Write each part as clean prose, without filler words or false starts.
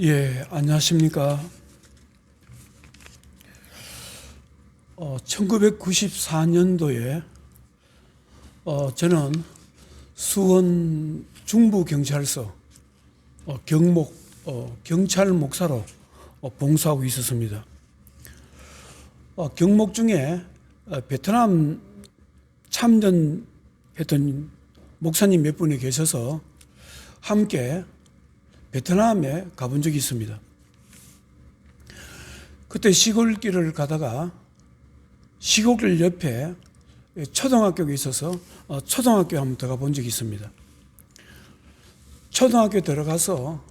예, 안녕하십니까. 1994년도에 저는 수원 중부경찰서 경목 경찰 목사로 봉사하고 있었습니다. 경목 중에 베트남 참전했던 목사님 몇 분이 계셔서 함께 베트남에 가본 적이 있습니다. 그때 시골길을 가다가 시골길 옆에 초등학교가 있어서 초등학교에 한번 들어가 본 적이 있습니다. 초등학교 들어가서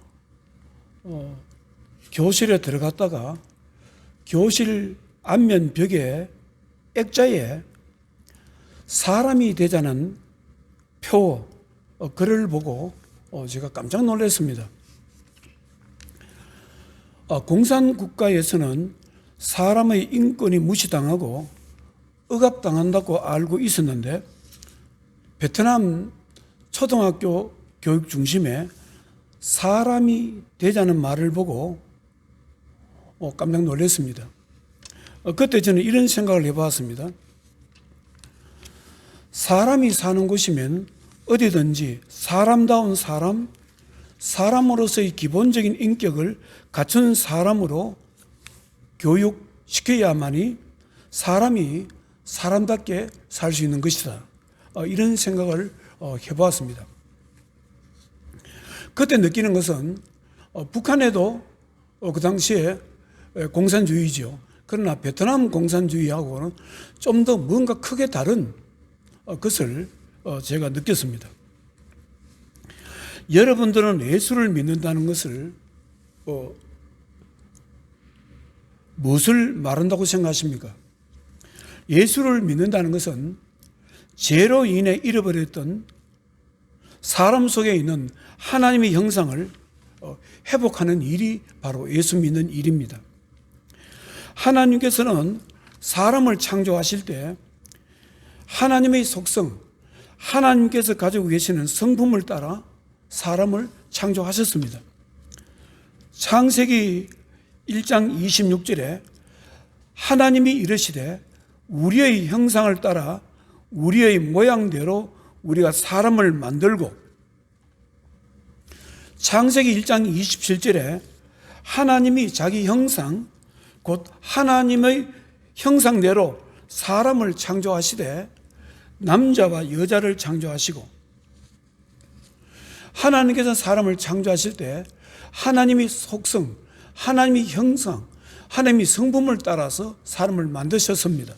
교실에 들어갔다가 교실 앞면 벽에 액자에 사람이 되자는 표 글을 보고 제가 깜짝 놀랐습니다. 공산국가에서는 사람의 인권이 무시당하고 억압당한다고 알고 있었는데 베트남 초등학교 교육 중심에 사람이 되자는 말을 보고 깜짝 놀랐습니다. 그때 저는 이런 생각을 해봤습니다. 사람이 사는 곳이면 어디든지 사람다운 사람, 사람으로서의 기본적인 인격을 갖춘 사람으로 교육시켜야만이 사람이 사람답게 살 수 있는 것이다. 이런 생각을 해보았습니다. 그때 느끼는 것은 북한에도 그 당시에 공산주의죠. 그러나 베트남 공산주의하고는 좀 더 뭔가 크게 다른 것을 제가 느꼈습니다. 여러분들은 예수를 믿는다는 것을 무엇을 말한다고 생각하십니까? 예수를 믿는다는 것은 죄로 인해 잃어버렸던 사람 속에 있는 하나님의 형상을 회복하는 일이 바로 예수 믿는 일입니다. 하나님께서는 사람을 창조하실 때 하나님의 속성, 하나님께서 가지고 계시는 성품을 따라 사람을 창조하셨습니다. 창세기 1장 26절에 하나님이 이르시되 우리의 형상을 따라 우리의 모양대로 우리가 사람을 만들고, 창세기 1장 27절에 하나님이 자기 형상 곧 하나님의 형상대로 사람을 창조하시되 남자와 여자를 창조하시고, 하나님께서 사람을 창조하실 때 하나님의 속성, 하나님의 형상, 하나님의 성품을 따라서 사람을 만드셨습니다.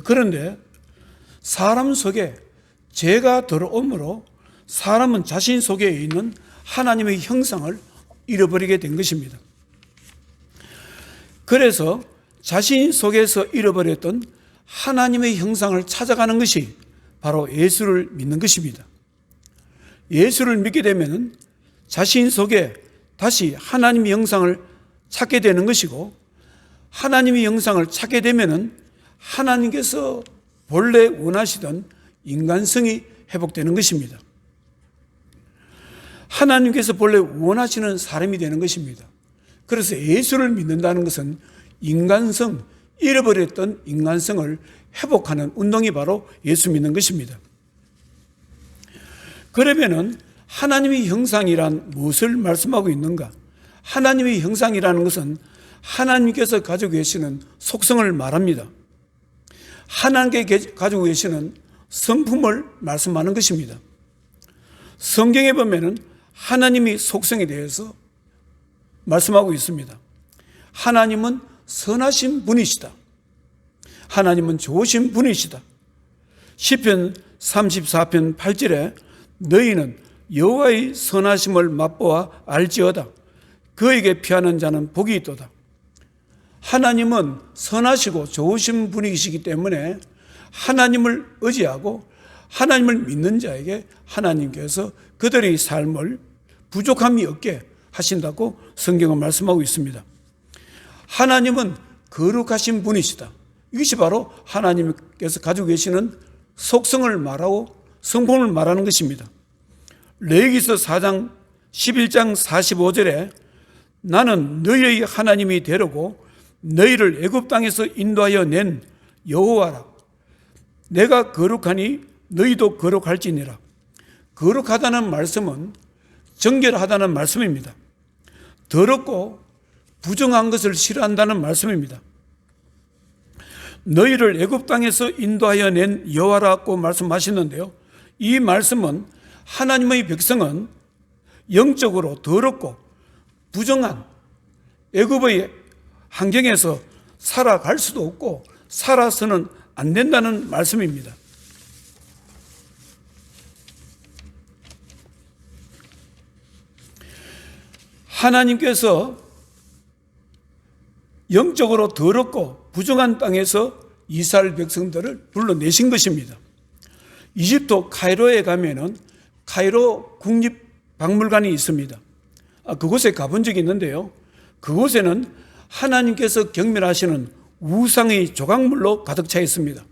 그런데 사람 속에 죄가 들어오므로 사람은 자신 속에 있는 하나님의 형상을 잃어버리게 된 것입니다. 그래서 자신 속에서 잃어버렸던 하나님의 형상을 찾아가는 것이 바로 예수를 믿는 것입니다. 예수를 믿게 되면 자신 속에 다시 하나님의 형상을 찾게 되는 것이고, 하나님의 형상을 찾게 되면 하나님께서 본래 원하시던 인간성이 회복되는 것입니다. 하나님께서 본래 원하시는 사람이 되는 것입니다. 그래서 예수를 믿는다는 것은 인간성, 잃어버렸던 인간성을 회복하는 운동이 바로 예수 믿는 것입니다. 그러면은 하나님의 형상이란 무엇을 말씀하고 있는가? 하나님의 형상이라는 것은 하나님께서 가지고 계시는 속성을 말합니다. 하나님께 가지고 계시는 성품을 말씀하는 것입니다. 성경에 보면은 하나님의 속성에 대해서 말씀하고 있습니다. 하나님은 선하신 분이시다. 하나님은 좋으신 분이시다. 시편 34편 8절에 너희는 여호와의 선하심을 맛보아 알지어다. 그에게 피하는 자는 복이 있도다. 하나님은 선하시고 좋으신 분이시기 때문에 하나님을 의지하고 하나님을 믿는 자에게 하나님께서 그들의 삶을 부족함이 없게 하신다고 성경은 말씀하고 있습니다. 하나님은 거룩하신 분이시다. 이것이 바로 하나님께서 가지고 계시는 속성을 말하고 성품을 말하는 것입니다. 레위기서 4장 11장 45절에 나는 너희의 하나님이 되려고 너희를 애굽 땅에서 인도하여 낸 여호와라. 내가 거룩하니 너희도 거룩할지니라. 거룩하다는 말씀은 정결하다는 말씀입니다. 더럽고 부정한 것을 싫어한다는 말씀입니다. 너희를 애굽 땅에서 인도하여 낸 여호와라고 말씀하시는데요, 이 말씀은 하나님의 백성은 영적으로 더럽고 부정한 애굽의 환경에서 살아갈 수도 없고 살아서는 안 된다는 말씀입니다. 하나님께서 영적으로 더럽고 부정한 땅에서 이스라엘 백성들을 불러내신 것입니다. 이집트 카이로에 가면은 카이로 국립박물관이 있습니다. 그곳에 가본 적이 있는데요, 그곳에는 하나님께서 경멸하시는 우상의 조각물로 가득 차 있습니다.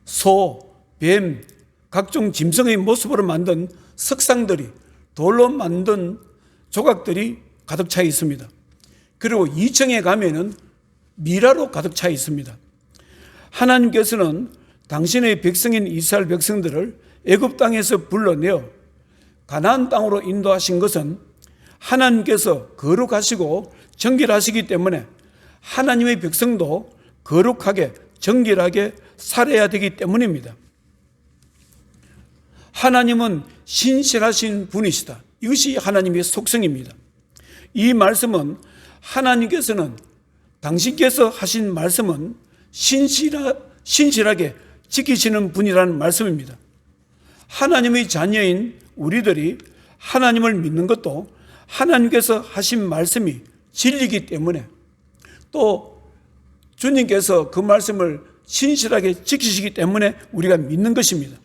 소, 뱀, 각종 짐승의 모습으로 만든 석상들이, 돌로 만든 조각들이 가득 차 있습니다. 그리고 2층에 가면은 미라로 가득 차 있습니다. 하나님께서는 당신의 백성인 이스라엘 백성들을 애굽 땅에서 불러내어 가나안 땅으로 인도하신 것은 하나님께서 거룩하시고 정결하시기 때문에 하나님의 백성도 거룩하게 정결하게 살아야 되기 때문입니다. 하나님은 신실하신 분이시다. 이것이 하나님의 속성입니다. 이 말씀은 하나님께서는 당신께서 하신 말씀은 신실하게 지키시는 분이라는 말씀입니다. 하나님의 자녀인 우리들이 하나님을 믿는 것도 하나님께서 하신 말씀이 진리이기 때문에, 또 주님께서 그 말씀을 신실하게 지키시기 때문에 우리가 믿는 것입니다.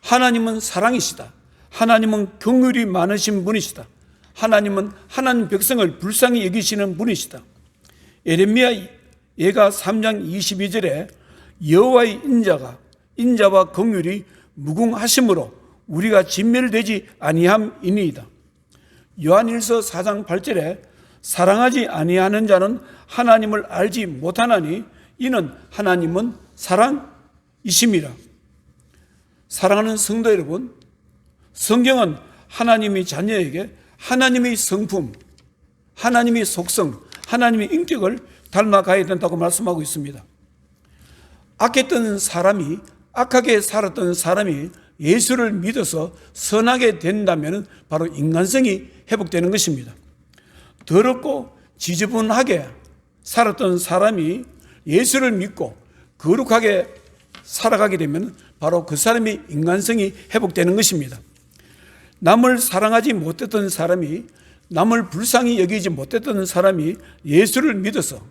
하나님은 사랑이시다. 하나님은 긍휼이 많으신 분이시다. 하나님은 하나님 백성을 불쌍히 여기시는 분이시다. 예레미야 예가 3장 22절에 여호와의 인자와 긍휼이 무궁하심으로 우리가 진멸되지 아니함이니이다. 요한일서 4장 8절에 사랑하지 아니하는 자는 하나님을 알지 못하나니 이는 하나님은 사랑이심이라. 사랑하는 성도 여러분, 성경은 하나님의 자녀에게 하나님의 성품, 하나님의 속성, 하나님의 인격을 닮아가야 된다고 말씀하고 있습니다. 악하게 살았던 사람이 예수를 믿어서 선하게 된다면 바로 인간성이 회복되는 것입니다. 더럽고 지저분하게 살았던 사람이 예수를 믿고 거룩하게 살아가게 되면 바로 그 사람의 인간성이 회복되는 것입니다. 남을 사랑하지 못했던 사람이, 남을 불쌍히 여기지 못했던 사람이 예수를 믿어서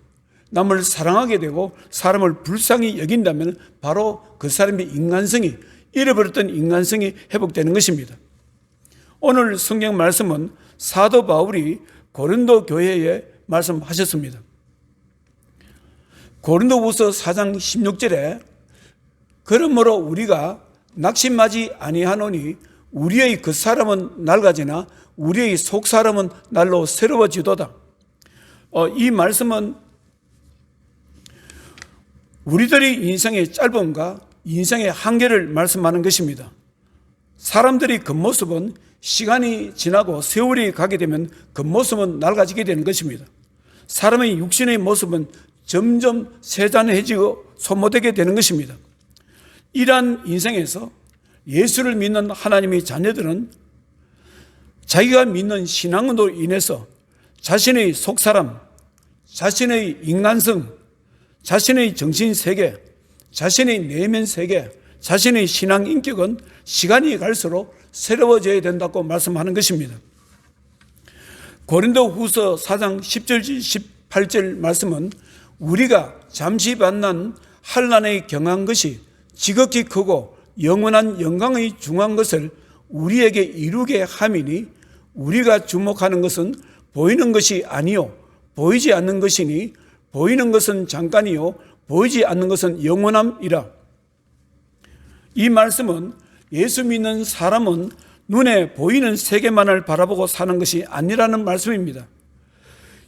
남을 사랑하게 되고 사람을 불쌍히 여긴다면 바로 그 사람의 인간성이, 잃어버렸던 인간성이 회복되는 것입니다. 오늘 성경 말씀은 사도 바울이 고린도 교회에 말씀하셨습니다. 고린도후서 4장 16절에 그러므로 우리가 낙심하지 아니하노니 우리의 그 사람은 낡아지나 우리의 속 사람은 날로 새로워지도다. 이 말씀은 우리들의 인생의 짧음과 인생의 한계를 말씀하는 것입니다. 사람들의 겉모습은 시간이 지나고 세월이 가게 되면 겉모습은 낡아지게 되는 것입니다. 사람의 육신의 모습은 점점 세잔해지고 소모되게 되는 것입니다. 이러한 인생에서 예수를 믿는 하나님의 자녀들은 자기가 믿는 신앙으로 인해서 자신의 속사람, 자신의 인간성, 자신의 정신세계, 자신의 내면세계, 자신의 신앙 인격은 시간이 갈수록 새로워져야 된다고 말씀하는 것입니다. 고린도후서 4장 10절 18절 말씀은 우리가 잠시 만난 환난에 경한 것이 지극히 크고 영원한 영광의 중한 것을 우리에게 이루게 함이니 우리가 주목하는 것은 보이는 것이 아니요 보이지 않는 것이니 보이는 것은 잠깐이요 보이지 않는 것은 영원함이라. 이 말씀은 예수 믿는 사람은 눈에 보이는 세계만을 바라보고 사는 것이 아니라는 말씀입니다.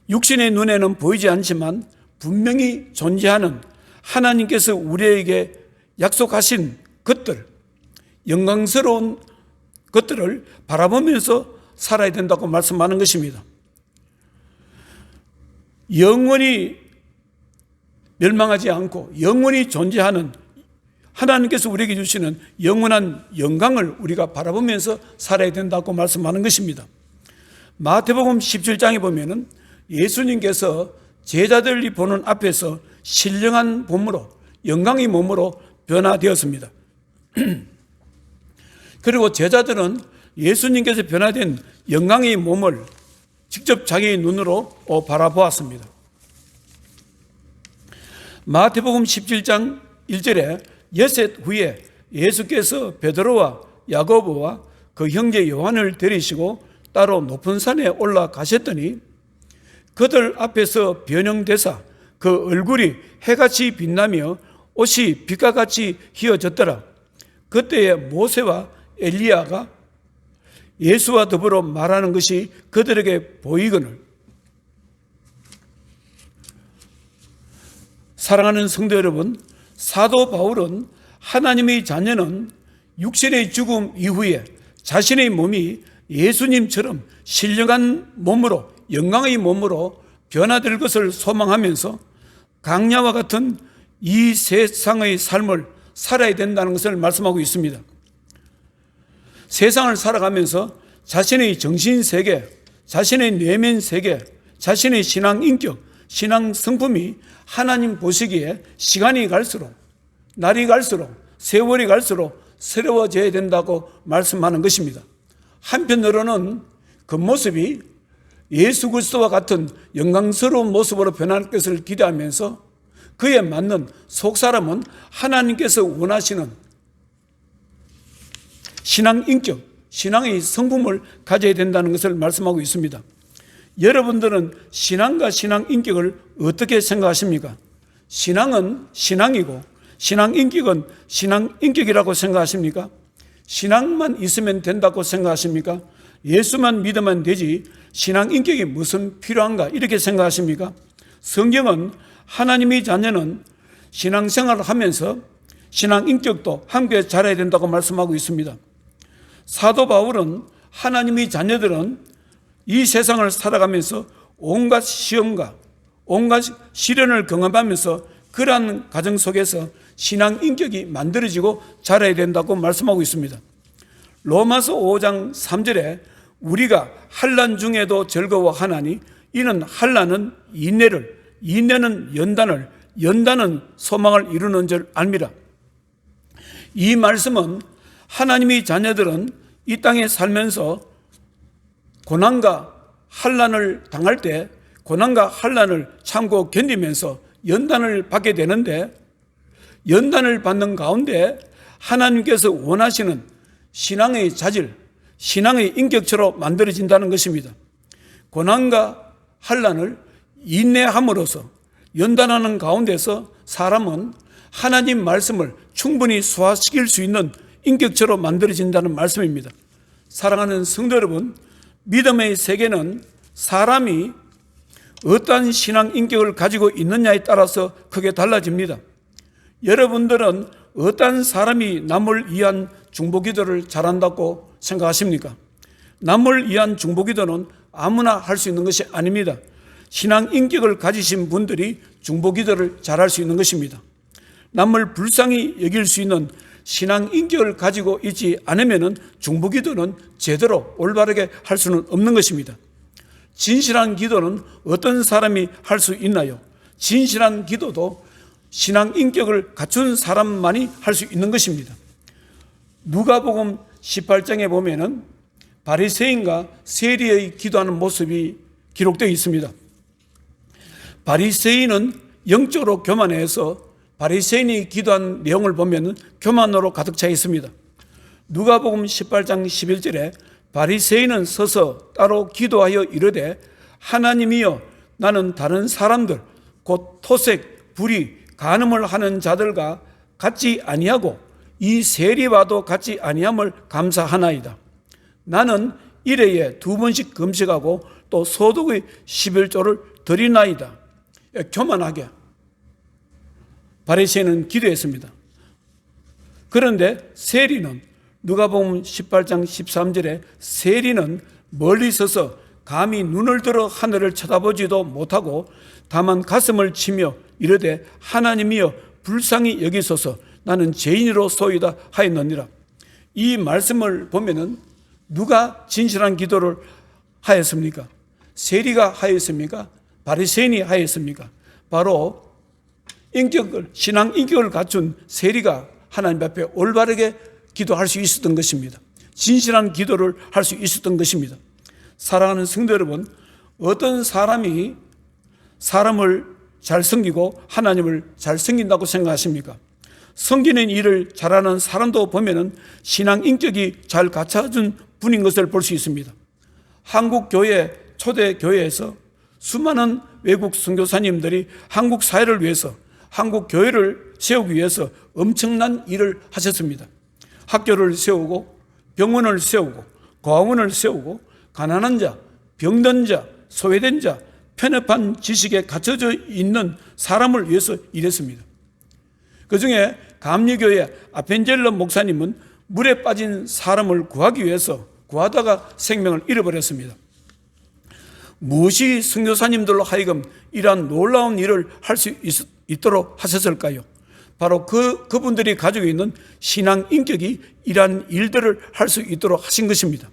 육신의 눈에는 보이지 않지만 분명히 존재하는 하나님께서 우리에게 약속하신 것들, 영광스러운 것들을 바라보면서 살아야 된다고 말씀하는 것입니다. 영원히 멸망하지 않고 영원히 존재하는 하나님께서 우리에게 주시는 영원한 영광을 우리가 바라보면서 살아야 된다고 말씀하는 것입니다. 마태복음 17장에 보면은 예수님께서 제자들이 보는 앞에서 신령한 몸으로, 영광의 몸으로 변화되었습니다. 그리고 제자들은 예수님께서 변화된 영광의 몸을 직접 자기의 눈으로 바라보았습니다. 마태복음 17장 1절에 여셋 후에 예수께서 베드로와 야고보와 그 형제 요한을 데리시고 따로 높은 산에 올라가셨더니 그들 앞에서 변형되사 그 얼굴이 해같이 빛나며 옷이 빛과 같이 휘어졌더라. 그때에 모세와 엘리야가 예수와 더불어 말하는 것이 그들에게 보이거늘. 사랑하는 성도 여러분, 사도 바울은 하나님의 자녀는 육신의 죽음 이후에 자신의 몸이 예수님처럼 신령한 몸으로, 영광의 몸으로 변화될 것을 소망하면서 강야와 같은 이 세상의 삶을 살아야 된다는 것을 말씀하고 있습니다. 세상을 살아가면서 자신의 정신세계, 자신의 내면 세계, 자신의 신앙 인격, 신앙 성품이 하나님 보시기에 시간이 갈수록, 날이 갈수록, 세월이 갈수록 새로워져야 된다고 말씀하는 것입니다. 한편으로는 그 모습이 예수 그리스도와 같은 영광스러운 모습으로 변할 것을 기대하면서 그에 맞는 속사람은 하나님께서 원하시는 신앙 인격, 신앙의 성품을 가져야 된다는 것을 말씀하고 있습니다. 여러분들은 신앙과 신앙 인격을 어떻게 생각하십니까? 신앙은 신앙이고 신앙 인격은 신앙 인격이라고 생각하십니까? 신앙만 있으면 된다고 생각하십니까? 예수만 믿으면 되지 신앙 인격이 무슨 필요한가 이렇게 생각하십니까? 성경은 하나님의 자녀는 신앙생활을 하면서 신앙 인격도 함께 자라야 된다고 말씀하고 있습니다. 사도 바울은 하나님의 자녀들은 이 세상을 살아가면서 온갖 시험과 온갖 시련을 경험하면서 그러한 과정 속에서 신앙 인격이 만들어지고 자라야 된다고 말씀하고 있습니다. 로마서 5장 3절에 우리가 환난 중에도 즐거워하나니 이는 환난은 인내를, 인내는 연단을, 연단은 소망을 이루는 줄 압니다. 이 말씀은 하나님의 자녀들은 이 땅에 살면서 고난과 환난을 당할 때 고난과 환난을 참고 견디면서 연단을 받게 되는데 연단을 받는 가운데 하나님께서 원하시는 신앙의 자질, 신앙의 인격처럼 만들어진다는 것입니다. 고난과 환난을 인내함으로써 연단하는 가운데서 사람은 하나님 말씀을 충분히 소화시킬 수 있는 인격처럼 만들어진다는 말씀입니다. 사랑하는 성도 여러분, 믿음의 세계는 사람이 어떠한 신앙 인격을 가지고 있느냐에 따라서 크게 달라집니다. 여러분들은 어떠한 사람이 남을 위한 중보기도를 잘한다고 생각하십니까? 남을 위한 중보기도는 아무나 할 수 있는 것이 아닙니다. 신앙 인격을 가지신 분들이 중보기도를 잘할 수 있는 것입니다. 남을 불쌍히 여길 수 있는 신앙 인격을 가지고 있지 않으면 중보기도는 제대로 올바르게 할 수는 없는 것입니다. 진실한 기도는 어떤 사람이 할 수 있나요? 진실한 기도도 신앙 인격을 갖춘 사람만이 할 수 있는 것입니다. 누가복음 18장에 보면은 바리새인과 세리의 기도하는 모습이 기록되어 있습니다. 바리새인은 영적으로 교만해서 바리새인이 기도한 내용을 보면 교만으로 가득 차 있습니다. 누가복음 18장 11절에 바리새인은 서서 따로 기도하여 이르되 하나님이여 나는 다른 사람들 곧 토색, 불의, 간음을 하는 자들과 같지 아니하고 이 세리와도 같지 아니함을 감사하나이다. 나는 일회에 2번씩 금식하고 또 소득의 11조를 드리나이다. 교만하게 바리새인은 기도했습니다. 그런데 세리는 누가복음 18장 13절에 세리는 멀리 서서 감히 눈을 들어 하늘을 쳐다보지도 못하고 다만 가슴을 치며 이르되 하나님이여 불쌍히 여기소서 나는 죄인으로 소이다 하였느니라. 이 말씀을 보면은 누가 진실한 기도를 하였습니까? 세리가 하였습니까? 바리새인이 하였습니까? 바로 신앙 인격을 갖춘 세리가 하나님 앞에 올바르게 기도할 수 있었던 것입니다. 진실한 기도를 할 수 있었던 것입니다. 사랑하는 성도 여러분, 어떤 사람이 사람을 잘 섬기고 하나님을 잘 섬긴다고 생각하십니까? 섬기는 일을 잘하는 사람도 보면은 신앙 인격이 잘 갖춰진 분인 것을 볼 수 있습니다. 한국 교회, 초대 교회에서 수많은 외국 선교사님들이 한국 사회를 위해서, 한국 교회를 세우기 위해서 엄청난 일을 하셨습니다. 학교를 세우고 병원을 세우고 고아원을 세우고 가난한 자, 병든 자, 소외된 자, 편협한 지식에 갇혀져 있는 사람을 위해서 일했습니다. 그중에 감리교회 아펜젤러 목사님은 물에 빠진 사람을 구하기 위해서 구하다가 생명을 잃어버렸습니다. 무엇이 선교사님들로 하여금 이러한 놀라운 일을 할 수 있도록 하셨을까요? 바로 그분들이 가지고 있는 신앙 인격이 이러한 일들을 할 수 있도록 하신 것입니다.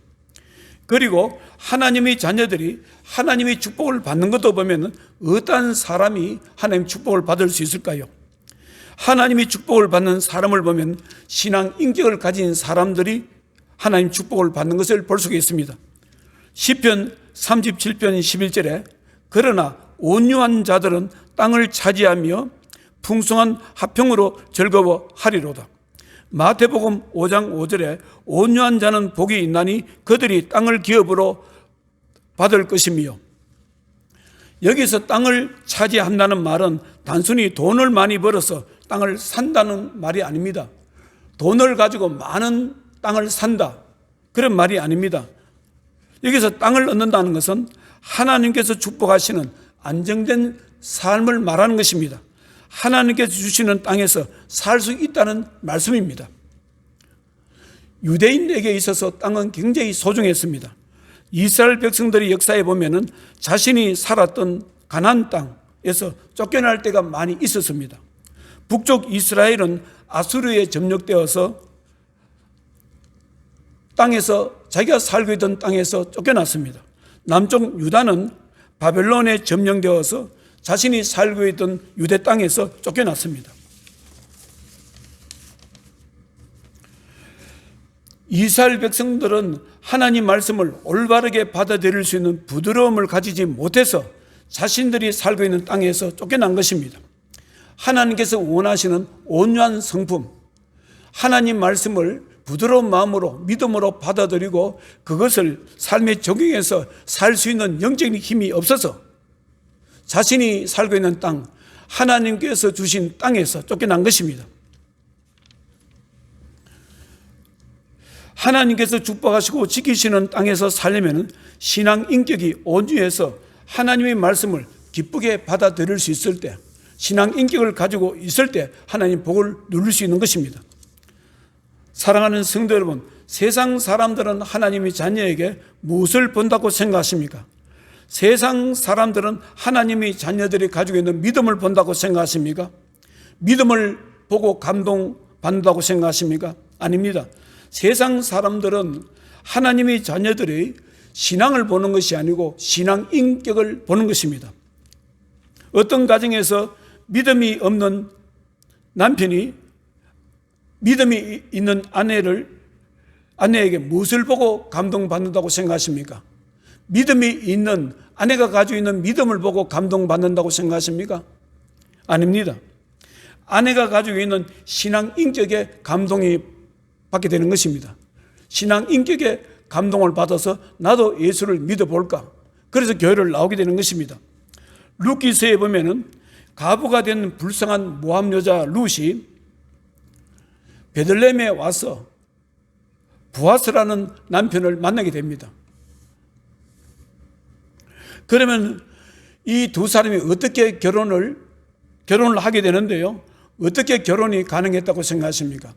그리고 하나님의 자녀들이 하나님의 축복을 받는 것도 보면 어떠한 사람이 하나님 축복을 받을 수 있을까요? 하나님의 축복을 받는 사람을 보면 신앙 인격을 가진 사람들이 하나님 축복을 받는 것을 볼 수가 있습니다. 시편 37편 11절에 그러나 온유한 자들은 땅을 차지하며 풍성한 화평으로 즐거워하리로다. 마태복음 5장 5절에 온유한 자는 복이 있나니 그들이 땅을 기업으로 받을 것이며, 여기서 땅을 차지한다는 말은 단순히 돈을 많이 벌어서 땅을 산다는 말이 아닙니다. 돈을 가지고 많은 땅을 산다, 그런 말이 아닙니다. 여기서 땅을 얻는다는 것은 하나님께서 축복하시는 안정된 삶을 말하는 것입니다. 하나님께서 주시는 땅에서 살 수 있다는 말씀입니다. 유대인에게 있어서 땅은 굉장히 소중했습니다. 이스라엘 백성들의 역사에 보면은 자신이 살았던 가나안 땅에서 쫓겨날 때가 많이 있었습니다. 북쪽 이스라엘은 아수르에 점령되어서 자기가 살고 있던 땅에서 쫓겨났습니다. 남쪽 유다는 바벨론에 점령되어서 자신이 살고 있던 유대 땅에서 쫓겨났습니다. 이스라엘 백성들은 하나님 말씀을 올바르게 받아들일 수 있는 부드러움을 가지지 못해서 자신들이 살고 있는 땅에서 쫓겨난 것입니다. 하나님께서 원하시는 온유한 성품, 하나님 말씀을 부드러운 마음으로 믿음으로 받아들이고 그것을 삶에 적용해서 살 수 있는 영적인 힘이 없어서 자신이 살고 있는 땅, 하나님께서 주신 땅에서 쫓겨난 것입니다. 하나님께서 축복하시고 지키시는 땅에서 살려면 신앙 인격이 온유해서 하나님의 말씀을 기쁘게 받아들일 수 있을 때, 신앙 인격을 가지고 있을 때 하나님 복을 누릴 수 있는 것입니다. 사랑하는 성도 여러분, 세상 사람들은 하나님의 자녀에게 무엇을 본다고 생각하십니까? 세상 사람들은 하나님의 자녀들이 가지고 있는 믿음을 본다고 생각하십니까? 믿음을 보고 감동받는다고 생각하십니까? 아닙니다. 세상 사람들은 하나님의 자녀들이 신앙을 보는 것이 아니고 신앙 인격을 보는 것입니다. 어떤 가정에서 믿음이 없는 남편이 믿음이 있는 아내에게 무엇을 보고 감동받는다고 생각하십니까? 믿음이 있는 아내가 가지고 있는 믿음을 보고 감동받는다고 생각하십니까? 아닙니다. 아내가 가지고 있는 신앙 인격에 감동이 받게 되는 것입니다. 신앙 인격에 감동을 받아서 나도 예수를 믿어볼까? 그래서 교회를 나오게 되는 것입니다. 룻기서에 보면은 가부가 된 불쌍한 모함 여자 룻이 베들레헴에 와서 보아스라는 남편을 만나게 됩니다. 그러면 이 두 사람이 어떻게 결혼을 하게 되는데요? 어떻게 결혼이 가능했다고 생각하십니까?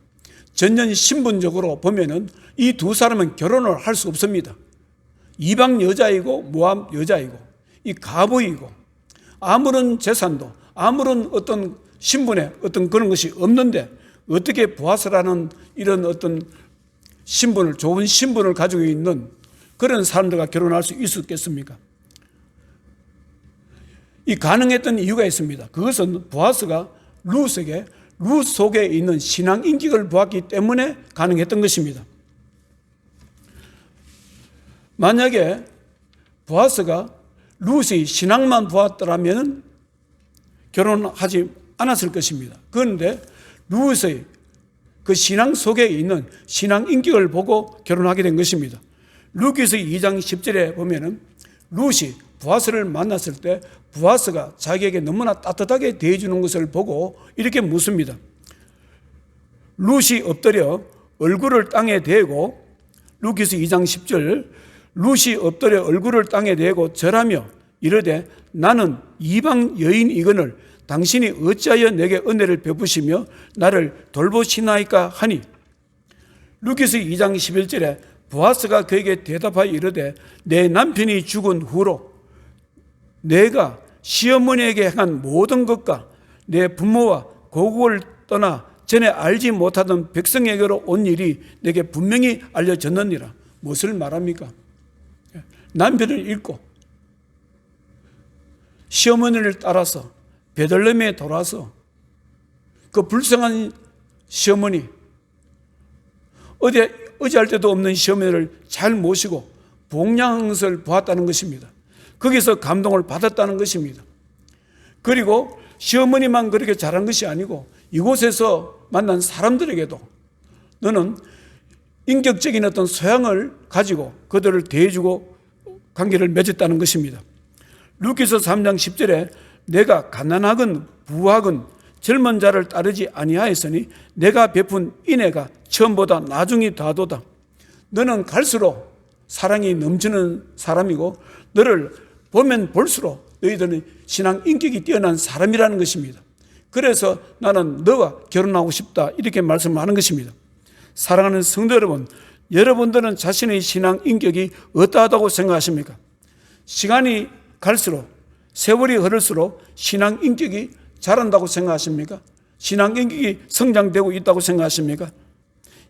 전년 신분적으로 보면은 이 두 사람은 결혼을 할 수 없습니다. 이방 여자이고 모압 여자이고 이 가부이고 아무런 재산도 아무런 어떤 신분에 어떤 그런 것이 없는데 어떻게 보아스라는 이런 어떤 신분을, 좋은 신분을 가지고 있는 그런 사람들과 결혼할 수 있었겠습니까? 이 가능했던 이유가 있습니다. 그것은 보아스가 룻 속에 있는 신앙 인격을 보았기 때문에 가능했던 것입니다. 만약에 보아스가 룻의 신앙만 보았더라면 결혼하지 않았을 것입니다. 그런데 룻의 그 신앙 속에 있는 신앙 인격을 보고 결혼하게 된 것입니다. 룻기서 2장 10절에 보면은 룻이 보아스를 만났을 때 보아스가 자기에게 너무나 따뜻하게 대해주는 것을 보고 이렇게 묻습니다. 룻이 엎드려 얼굴을 땅에 대고, 룻기서 2장 10절, 룻이 엎드려 얼굴을 땅에 대고 절하며 이르되 나는 이방 여인이거늘 당신이 어찌하여 내게 은혜를 베푸시며 나를 돌보시나이까 하니, 룻기서 2장 11절에 보아스가 그에게 대답하여 이르되 내 남편이 죽은 후로 내가 시어머니에게 행한 모든 것과 내 부모와 고국을 떠나 전에 알지 못하던 백성에게로 온 일이 내게 분명히 알려졌느니라. 무엇을 말합니까? 남편을 잃고 시어머니를 따라서 베들레헴에 돌아서 그 불쌍한 시어머니, 어디할 데도 없는 시어머니를 잘 모시고 복양한 것을 보았다는 것입니다. 거기서 감동을 받았다는 것입니다. 그리고 시어머니만 그렇게 잘한 것이 아니고 이곳에서 만난 사람들에게도 너는 인격적인 어떤 소양을 가지고 그들을 대해주고 관계를 맺었다는 것입니다. 룻기서 3장 10절에 내가 가난하건 부하건 젊은 자를 따르지 아니하였으니 내가 베푼 인애가 처음보다 나중이 더하도다. 너는 갈수록 사랑이 넘치는 사람이고 너를 보면 볼수록 너희들은 신앙 인격이 뛰어난 사람이라는 것입니다. 그래서 나는 너와 결혼하고 싶다, 이렇게 말씀하는 것입니다. 사랑하는 성도 여러분, 여러분들은 자신의 신앙 인격이 어떠하다고 생각하십니까? 시간이 갈수록, 세월이 흐를수록 신앙 인격이 자란다고 생각하십니까? 신앙 인격이 성장되고 있다고 생각하십니까?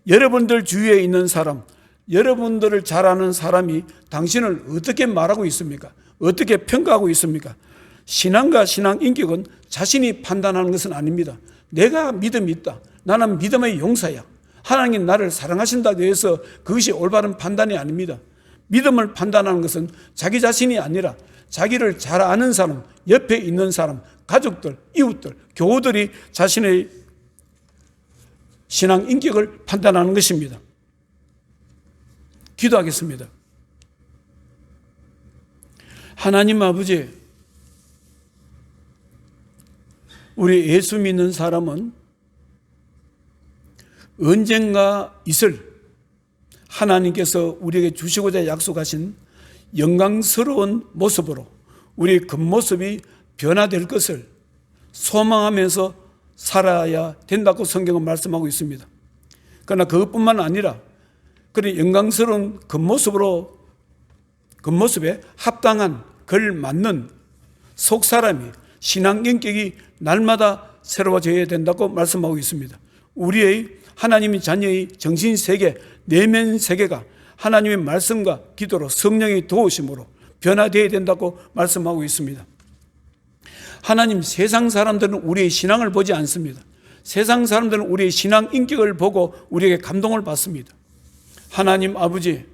여러분들 주위에 있는 사람, 여러분들을 잘 아는 사람이 당신을 어떻게 말하고 있습니까? 어떻게 평가하고 있습니까? 신앙과 신앙 인격은 자신이 판단하는 것은 아닙니다. 내가 믿음이 있다, 나는 믿음의 용사야, 하나님이 나를 사랑하신다고 해서 그것이 올바른 판단이 아닙니다. 믿음을 판단하는 것은 자기 자신이 아니라 자기를 잘 아는 사람, 옆에 있는 사람, 가족들, 이웃들, 교우들이 자신의 신앙 인격을 판단하는 것입니다. 기도하겠습니다. 하나님 아버지, 우리 예수 믿는 사람은 언젠가 있을 하나님께서 우리에게 주시고자 약속하신 영광스러운 모습으로 우리의 겉모습이 변화될 것을 소망하면서 살아야 된다고 성경은 말씀하고 있습니다. 그러나 그것뿐만 아니라 그런 영광스러운 겉모습에 합당한 걸맞는 속사람이 신앙 인격이 날마다 새로워져야 된다고 말씀하고 있습니다. 우리의 하나님의 자녀의 정신세계, 내면세계가 하나님의 말씀과 기도로 성령의 도우심으로 변화되어야 된다고 말씀하고 있습니다. 하나님, 세상 사람들은 우리의 신앙을 보지 않습니다. 세상 사람들은 우리의 신앙 인격을 보고 우리에게 감동을 받습니다. 하나님 아버지,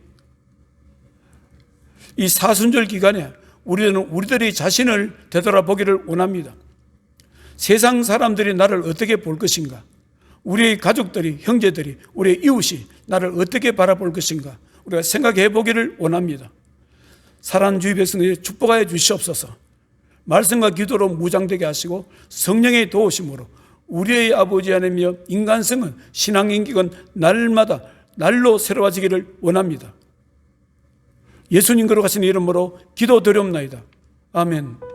이 사순절 기간에 우리는 우리들의 자신을 되돌아보기를 원합니다. 세상 사람들이 나를 어떻게 볼 것인가? 우리의 가족들이, 형제들이, 우리의 이웃이 나를 어떻게 바라볼 것인가? 우리가 생각해 보기를 원합니다. 사랑하는 주의 백성들이 축복하여 주시옵소서. 말씀과 기도로 무장되게 하시고 성령의 도우심으로 우리의 아버지 하나님이여, 인간성은, 신앙 인격은 날마다 날로 새로워지기를 원합니다. 예수님 거룩하신 이름으로 기도드리옵나이다. 아멘.